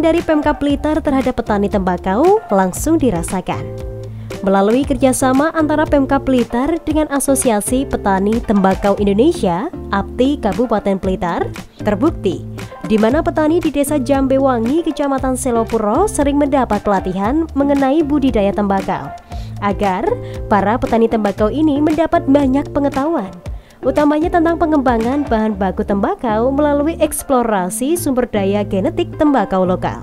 dari Pemkab Blitar terhadap petani tembakau langsung dirasakan. Melalui kerjasama antara Pemkab Blitar dengan Asosiasi Petani Tembakau Indonesia, APTI Kabupaten Blitar, terbukti di mana petani di Desa Jambewangi, Kecamatan Selopuro sering mendapat pelatihan mengenai budidaya tembakau, agar para petani tembakau ini mendapat banyak pengetahuan, utamanya tentang pengembangan bahan baku tembakau melalui eksplorasi sumber daya genetik tembakau lokal.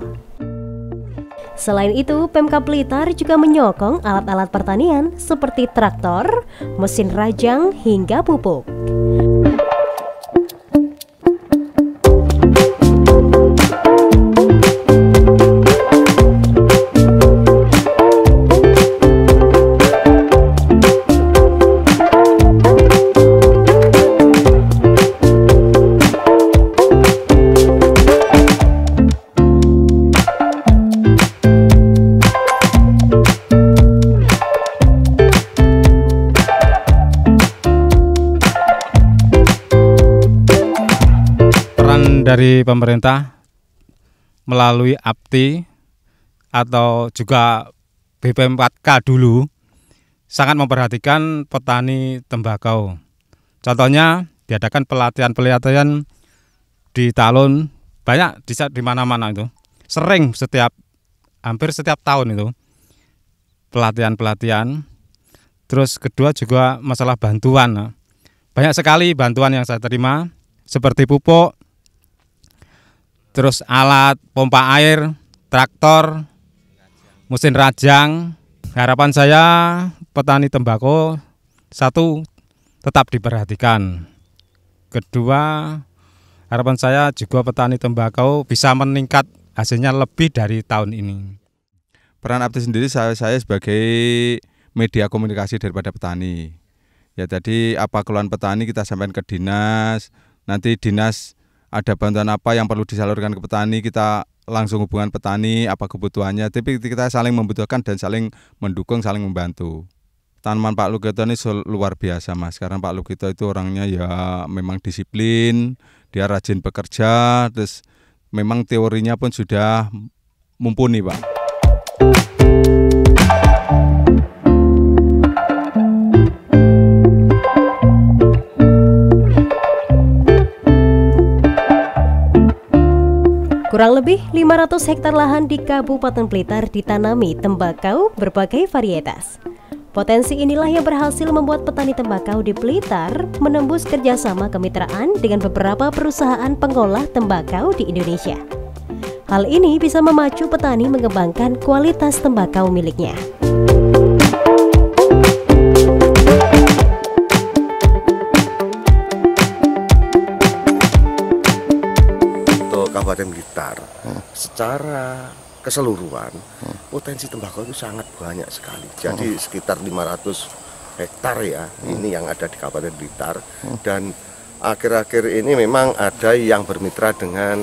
Selain itu, Pemkab Blitar juga menyokong alat-alat pertanian seperti traktor, mesin rajang, hingga pupuk. Dari pemerintah melalui APTI atau juga BP4K dulu sangat memperhatikan petani tembakau. Contohnya diadakan pelatihan-pelatihan di Talun, banyak di mana-mana itu. Sering hampir setiap tahun itu pelatihan-pelatihan. Terus kedua juga masalah bantuan. Banyak sekali bantuan yang saya terima seperti pupuk, terus alat pompa air, traktor, mesin rajang. Harapan saya petani tembakau, satu, tetap diperhatikan. Kedua, harapan saya juga petani tembakau bisa meningkat hasilnya lebih dari tahun ini. Peran APTI sendiri saya sebagai media komunikasi daripada petani. Ya, tadi apa keluhan petani kita sampaikan ke dinas, nanti dinas ada bantuan apa yang perlu disalurkan ke petani, kita langsung hubungan petani, apa kebutuhannya. Tapi kita saling membutuhkan dan saling mendukung, saling membantu. Tanaman Pak Lukito ini luar biasa, Mas. Karena Pak Lukito itu orangnya ya memang disiplin, dia rajin bekerja, terus memang teorinya pun sudah mumpuni, Pak. Kurang lebih 500 hektar lahan di Kabupaten Blitar ditanami tembakau berbagai varietas. Potensi inilah yang berhasil membuat petani tembakau di Blitar menembus kerjasama kemitraan dengan beberapa perusahaan pengolah tembakau di Indonesia. Hal ini bisa memacu petani mengembangkan kualitas tembakau miliknya. Kabupaten Blitar secara keseluruhan potensi tembakau itu sangat banyak sekali. Jadi sekitar 500 hektar ya ini yang ada di Kabupaten Blitar, dan akhir-akhir ini memang ada yang bermitra dengan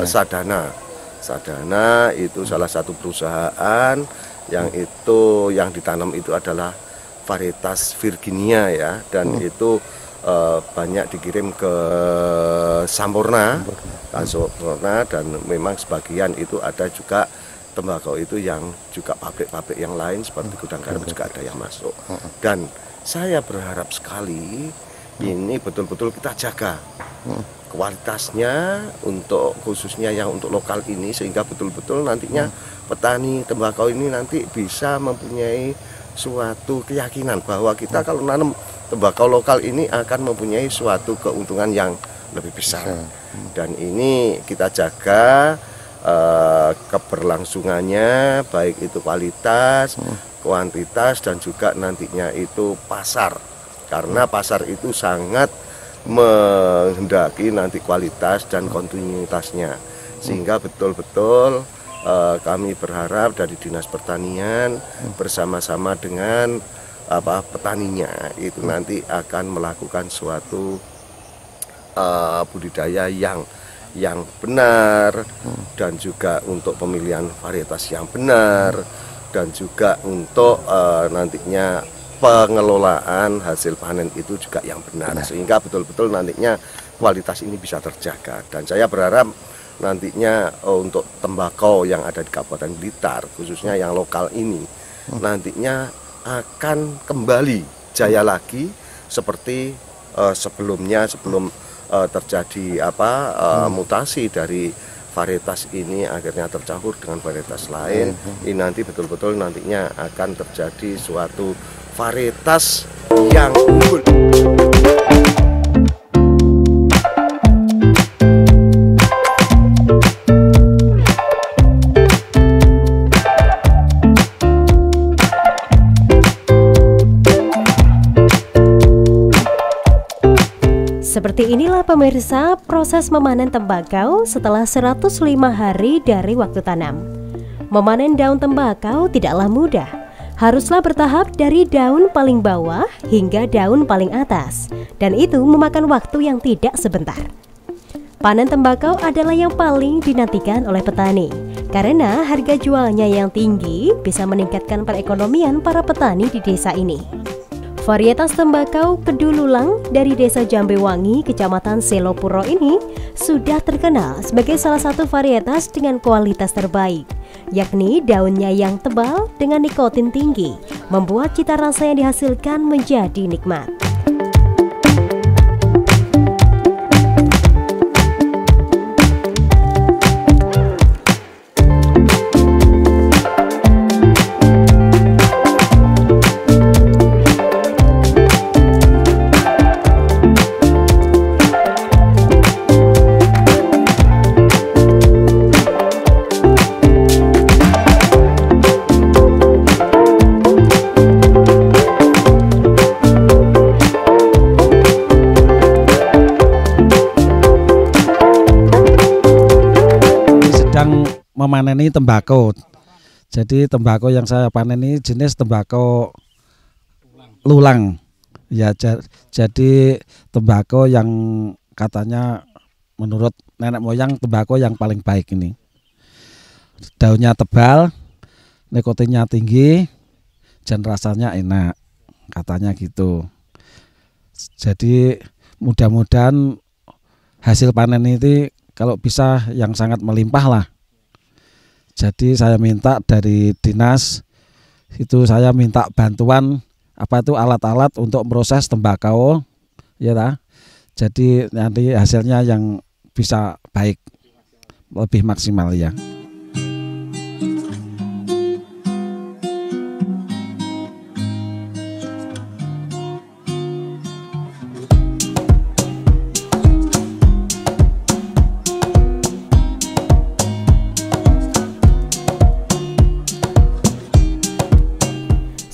Sadana. Sadana itu salah satu perusahaan yang ditanam itu adalah varietas Virginia ya, dan itu banyak dikirim ke Sampurna, dan memang sebagian itu ada juga tembakau itu yang juga pabrik-pabrik yang lain seperti Gudang Garam juga ada yang masuk. Dan saya berharap sekali ini betul-betul kita jaga kualitasnya untuk khususnya yang untuk lokal ini, sehingga betul-betul nantinya petani tembakau ini nanti bisa mempunyai suatu keyakinan bahwa kita kalau nanam tembakau lokal ini akan mempunyai suatu keuntungan yang lebih besar. Dan ini kita jaga keberlangsungannya, baik itu kualitas, kuantitas, dan juga nantinya itu pasar. Karena pasar itu sangat menghendaki nanti kualitas dan kontinuitasnya. Sehingga betul-betul kami berharap dari Dinas Pertanian bersama-sama dengan petaninya itu nanti akan melakukan suatu budidaya yang benar, dan juga untuk pemilihan varietas yang benar, dan juga untuk nantinya pengelolaan hasil panen itu juga yang benar, sehingga betul-betul nantinya kualitas ini bisa terjaga. Dan saya berharap nantinya untuk tembakau yang ada di Kabupaten Blitar, khususnya yang lokal ini, nantinya akan kembali jaya lagi seperti sebelumnya, sebelum terjadi mutasi dari varietas ini akhirnya tercampur dengan varietas lain. Ini nanti betul-betul nantinya akan terjadi suatu varietas yang unggul. Seperti inilah pemirsa proses memanen tembakau setelah 105 hari dari waktu tanam. Memanen daun tembakau tidaklah mudah. Haruslah bertahap dari daun paling bawah hingga daun paling atas. Dan itu memakan waktu yang tidak sebentar. Panen tembakau adalah yang paling dinantikan oleh petani. Karena harga jualnya yang tinggi bisa meningkatkan perekonomian para petani di desa ini. Varietas tembakau Kedululang dari Desa Jambewangi, Kecamatan Selopuro ini sudah terkenal sebagai salah satu varietas dengan kualitas terbaik, yakni daunnya yang tebal dengan nikotin tinggi, membuat cita rasa yang dihasilkan menjadi nikmat. Memaneni tembakau. Jadi tembakau yang saya panen ini jenis tembakau lulang. Ya, jadi tembakau yang katanya menurut nenek moyang tembakau yang paling baik ini. Daunnya tebal, nikotinnya tinggi, dan rasanya enak, katanya gitu. Jadi mudah-mudahan hasil panen ini kalau bisa yang sangat melimpah lah. Jadi saya minta dari dinas itu, saya minta bantuan alat-alat untuk proses tembakau, ya ta? Jadi nanti hasilnya yang bisa baik, lebih maksimal ya.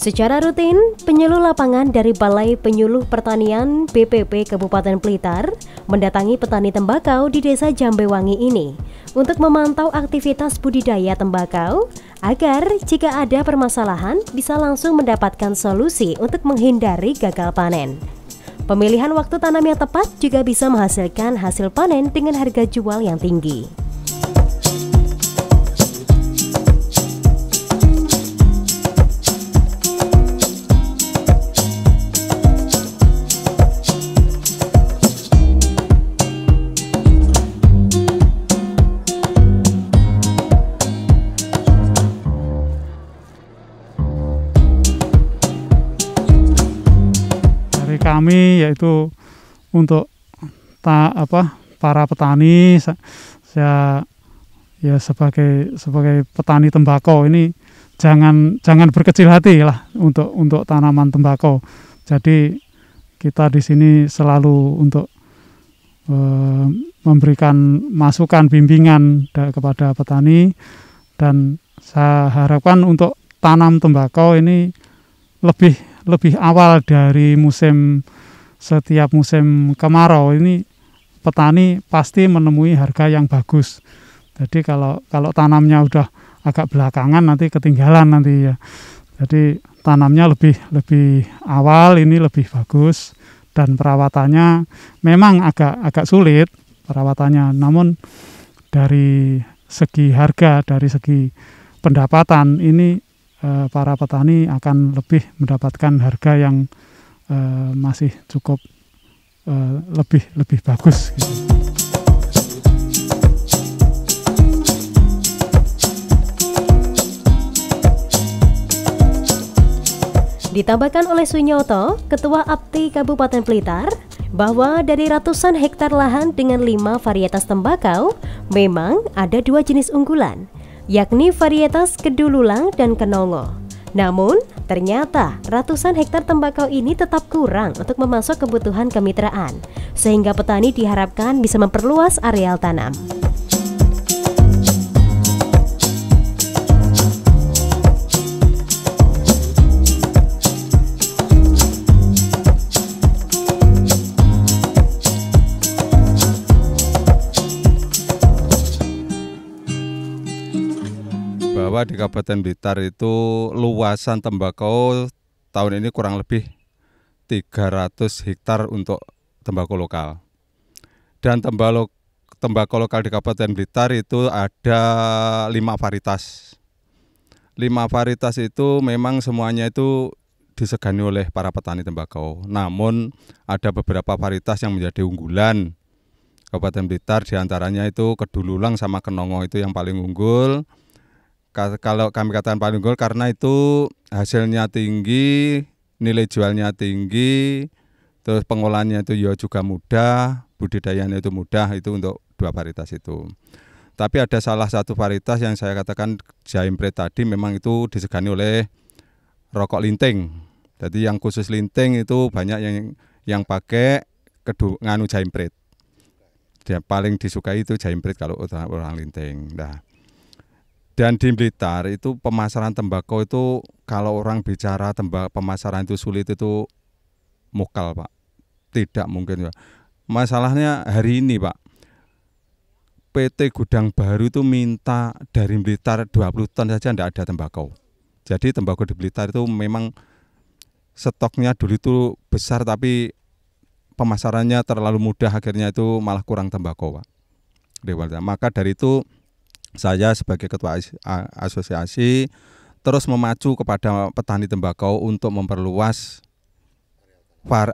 Secara rutin, penyuluh lapangan dari Balai Penyuluh Pertanian BPP Kabupaten Blitar mendatangi petani tembakau di Desa Jambewangi ini untuk memantau aktivitas budidaya tembakau agar jika ada permasalahan bisa langsung mendapatkan solusi untuk menghindari gagal panen. Pemilihan waktu tanam yang tepat juga bisa menghasilkan hasil panen dengan harga jual yang tinggi. Kami yaitu untuk para petani, saya ya sebagai petani tembakau ini jangan berkecil hati lah untuk tanaman tembakau. Jadi kita di sini selalu untuk memberikan masukan bimbingan kepada petani, dan saya harapkan untuk tanam tembakau ini lebih awal dari setiap musim kemarau ini petani pasti menemui harga yang bagus. Jadi kalau tanamnya udah agak belakangan nanti ketinggalan nanti ya. Jadi tanamnya lebih awal ini lebih bagus, dan perawatannya memang agak sulit perawatannya. Namun dari segi harga, dari segi pendapatan ini para petani akan lebih mendapatkan harga yang masih cukup lebih bagus gitu. Ditambahkan oleh Sunyoto, Ketua APTI Kabupaten Blitar, bahwa dari ratusan hektar lahan dengan 5 varietas tembakau, memang ada 2 jenis unggulan, yakni varietas Kedululang dan Kenongo. Namun, ternyata ratusan hektar tembakau ini tetap kurang untuk memasok kebutuhan kemitraan, sehingga petani diharapkan bisa memperluas areal tanam. Bahwa di Kabupaten Blitar itu luasan tembakau tahun ini kurang lebih 300 hektar untuk tembakau lokal. Dan tembakau lokal di Kabupaten Blitar itu ada 5 varietas. 5 varietas itu memang semuanya itu disegani oleh para petani tembakau. Namun ada beberapa varietas yang menjadi unggulan Kabupaten Blitar, diantaranya itu Kedululang sama Kenongo itu yang paling unggul. Kalau kami katakan paling unggul karena itu hasilnya tinggi, nilai jualnya tinggi, terus pengolahannya itu juga mudah, budidayanya itu mudah, itu untuk 2 varietas itu. Tapi ada salah satu varietas yang saya katakan Jaimpret tadi memang itu disegani oleh rokok linting. Jadi yang khusus linting itu banyak yang pakai Jaimpret. Dia paling disukai itu Jaimpret kalau orang linting. Nah, dan di Blitar itu pemasaran tembakau itu kalau orang bicara pemasaran itu sulit itu mukal, Pak. Tidak mungkin, Pak. Masalahnya hari ini, Pak, PT Gudang Baru itu minta dari Blitar 20 ton saja tidak ada tembakau. Jadi tembakau di Blitar itu memang stoknya dulu itu besar tapi pemasarannya terlalu mudah, akhirnya itu malah kurang tembakau, Pak. Maka dari itu saya sebagai ketua asosiasi terus memacu kepada petani tembakau untuk memperluas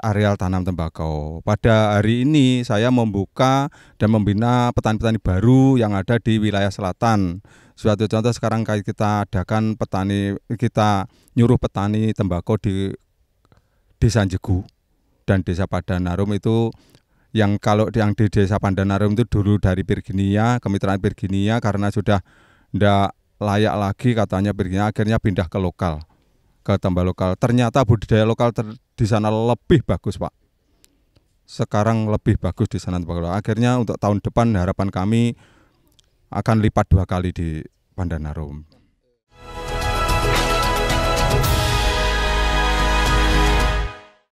areal tanam tembakau. Pada hari ini saya membuka dan membina petani-petani baru yang ada di wilayah selatan. Suatu contoh sekarang kita adakan kita nyuruh petani tembakau di Desa Jegu dan Desa Padanarum itu. Yang kalau yang di Desa Pandanarum itu dulu dari Virginia, kemitraan Virginia, karena sudah tidak layak lagi katanya Virginia, akhirnya pindah ke lokal, ke tembak lokal. Ternyata budidaya lokal di sana lebih bagus, Pak. Sekarang lebih bagus di sana tembak lokal. Akhirnya untuk tahun depan harapan kami akan lipat 2 kali di Pandanarum.